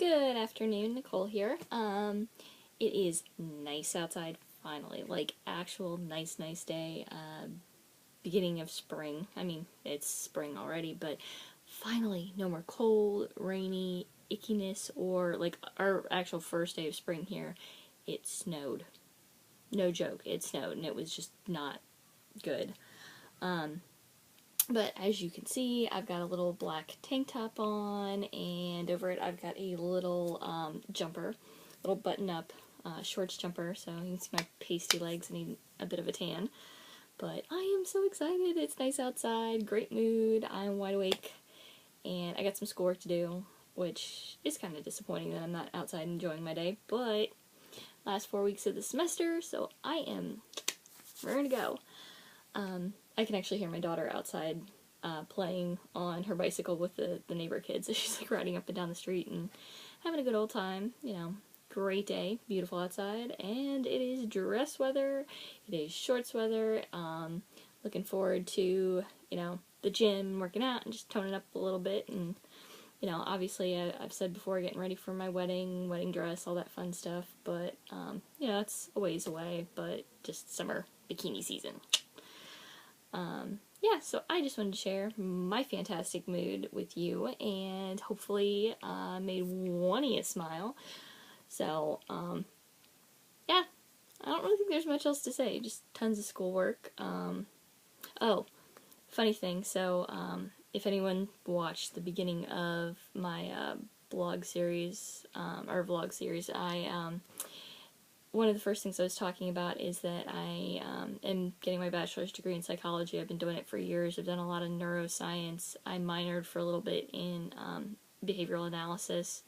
Good afternoon, Nicole here. It is nice outside, finally. Like, actual nice day. Beginning of spring. I mean, it's spring already, but finally, no more cold, rainy, ickiness, or, like, our actual first day of spring here, it snowed. No joke, it snowed, and it was just not good. But as you can see, I've got a little black tank top on, and over it I've got a little jumper, little button-up shorts jumper, so you can see my pasty legs and need a bit of a tan. But I am so excited. It's nice outside, great mood, I'm wide awake, and I got some schoolwork to do, which is kind of disappointing that I'm not outside enjoying my day, but last 4 weeks of the semester, so I am ready to go. I can actually hear my daughter outside playing on her bicycle with the neighbor kids. So she's like riding up and down the street and having a good old time. You know, great day, beautiful outside, and it is dress weather. It is shorts weather. Looking forward to, the gym, working out, and just toning up a little bit. And, obviously I've said before, getting ready for my wedding dress, all that fun stuff. But, it's a ways away, but just summer bikini season. So I just wanted to share my fantastic mood with you, and hopefully made one of you smile. So, I don't really think there's much else to say, just tons of schoolwork. Funny thing, so if anyone watched the beginning of my vlog series, one of the first things I was talking about is that I am getting my bachelor's degree in psychology. I've been doing it for years. I've done a lot of neuroscience. I minored for a little bit in behavioral analysis,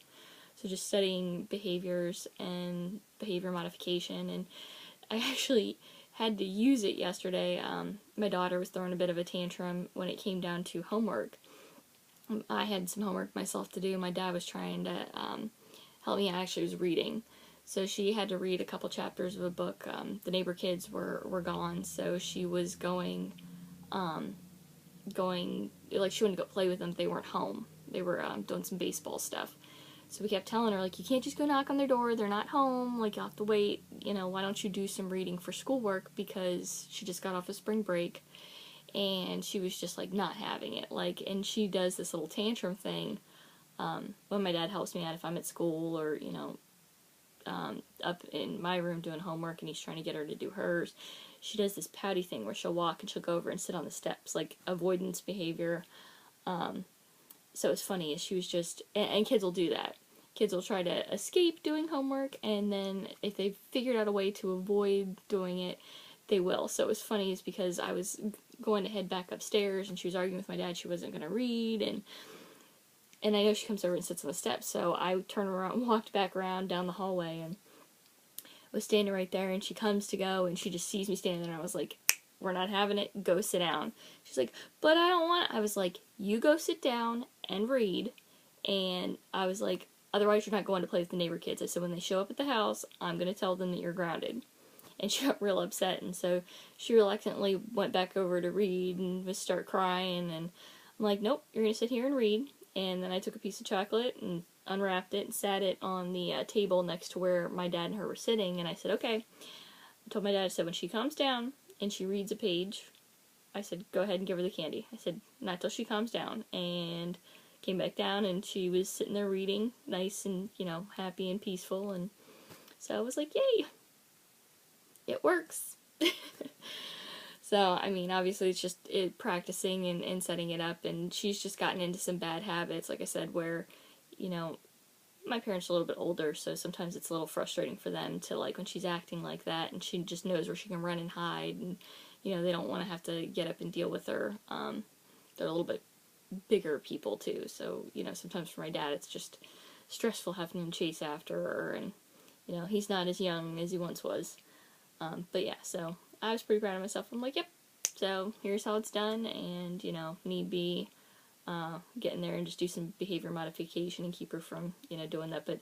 so just studying behaviors and behavior modification. And I actually had to use it yesterday. My daughter was throwing a bit of a tantrum when it came down to homework. I had some homework myself to do. My dad was trying to help me. I actually was reading. So she had to read a couple chapters of a book. The neighbor kids were gone, so she was going, like, she wanted to go play with them. They weren't home. They were doing some baseball stuff. So we kept telling her, like, you can't just go knock on their door. They're not home. Like, you'll have to wait. Why don't you do some reading for schoolwork? Because she just got off of spring break, and she was just, like, not having it. Like, and she does this little tantrum thing when my dad helps me out if I'm at school or, up in my room doing homework and he's trying to get her to do hers. She does this pouty thing where she'll walk and she'll go over and sit on the steps, like avoidance behavior. So it's funny, she was just, and kids will do that. Kids will try to escape doing homework, and then if they've figured out a way to avoid doing it, they will. So it was funny is because I was going to head back upstairs and she was arguing with my dad she wasn't going to read, and I know she comes over and sits on the steps, so I turned around, walked back around down the hallway, and was standing right there, and she comes to go, and she just sees me standing there, and I was like, we're not having it, go sit down. She's like, but I don't want it. I was like, you go sit down and read, and I was like, otherwise you're not going to play with the neighbor kids. I said, when they show up at the house, I'm going to tell them that you're grounded. And she got real upset, and so she reluctantly went back over to read and was start crying, and I'm like, nope, you're going to sit here and read. And then I took a piece of chocolate and unwrapped it and sat it on the table next to where my dad and her were sitting, and I said, okay. I told my dad, I said, when she calms down and she reads a page, I said, go ahead and give her the candy. I said, not till she calms down. And came back down, and she was sitting there reading, nice and, happy and peaceful, and so I was like, yay! It works! So, I mean, obviously it's just practicing and setting it up, and she's just gotten into some bad habits, like I said, where, my parents are a little bit older, so sometimes it's a little frustrating for them to, like, when she's acting like that, and she just knows where she can run and hide, and, they don't want to have to get up and deal with her. They're a little bit bigger people, too, so, sometimes for my dad it's just stressful having to chase after her, and, he's not as young as he once was. But yeah, so I was pretty proud of myself. I'm like, yep, so here's how it's done, and, need be, get in there and just do some behavior modification and keep her from, doing that. But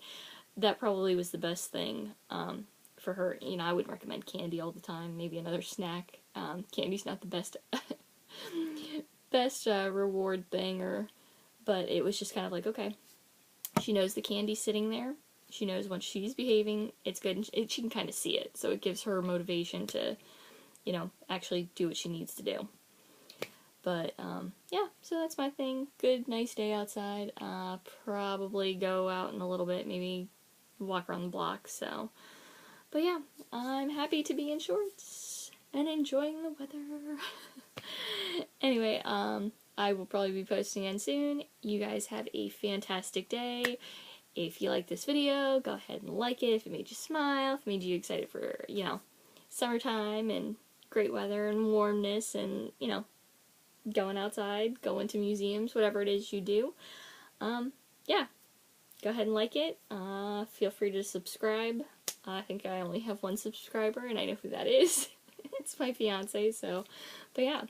that probably was the best thing, for her. I wouldn't recommend candy all the time, maybe another snack. Candy's not the best, reward thing, but it was just kind of like, okay, She knows the candy's sitting there. She knows when she's behaving, it's good, and she can kind of see it. So it gives her motivation to, you know, actually do what she needs to do. But, yeah, so that's my thing. Good, nice day outside. Probably go out in a little bit, maybe walk around the block, so. But yeah, I'm happy to be in shorts and enjoying the weather. Anyway, I will probably be posting again soon. You guys have a fantastic day. If you like this video, go ahead and like it. If it made you smile, if it made you excited for, you know, summertime and great weather and warmness and, you know, going outside, going to museums, whatever it is you do. Yeah, go ahead and like it. Feel free to subscribe. I think I only have one subscriber, and I know who that is. It's my fiance, so. But yeah.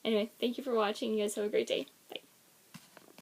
Anyway, thank you for watching. You guys have a great day.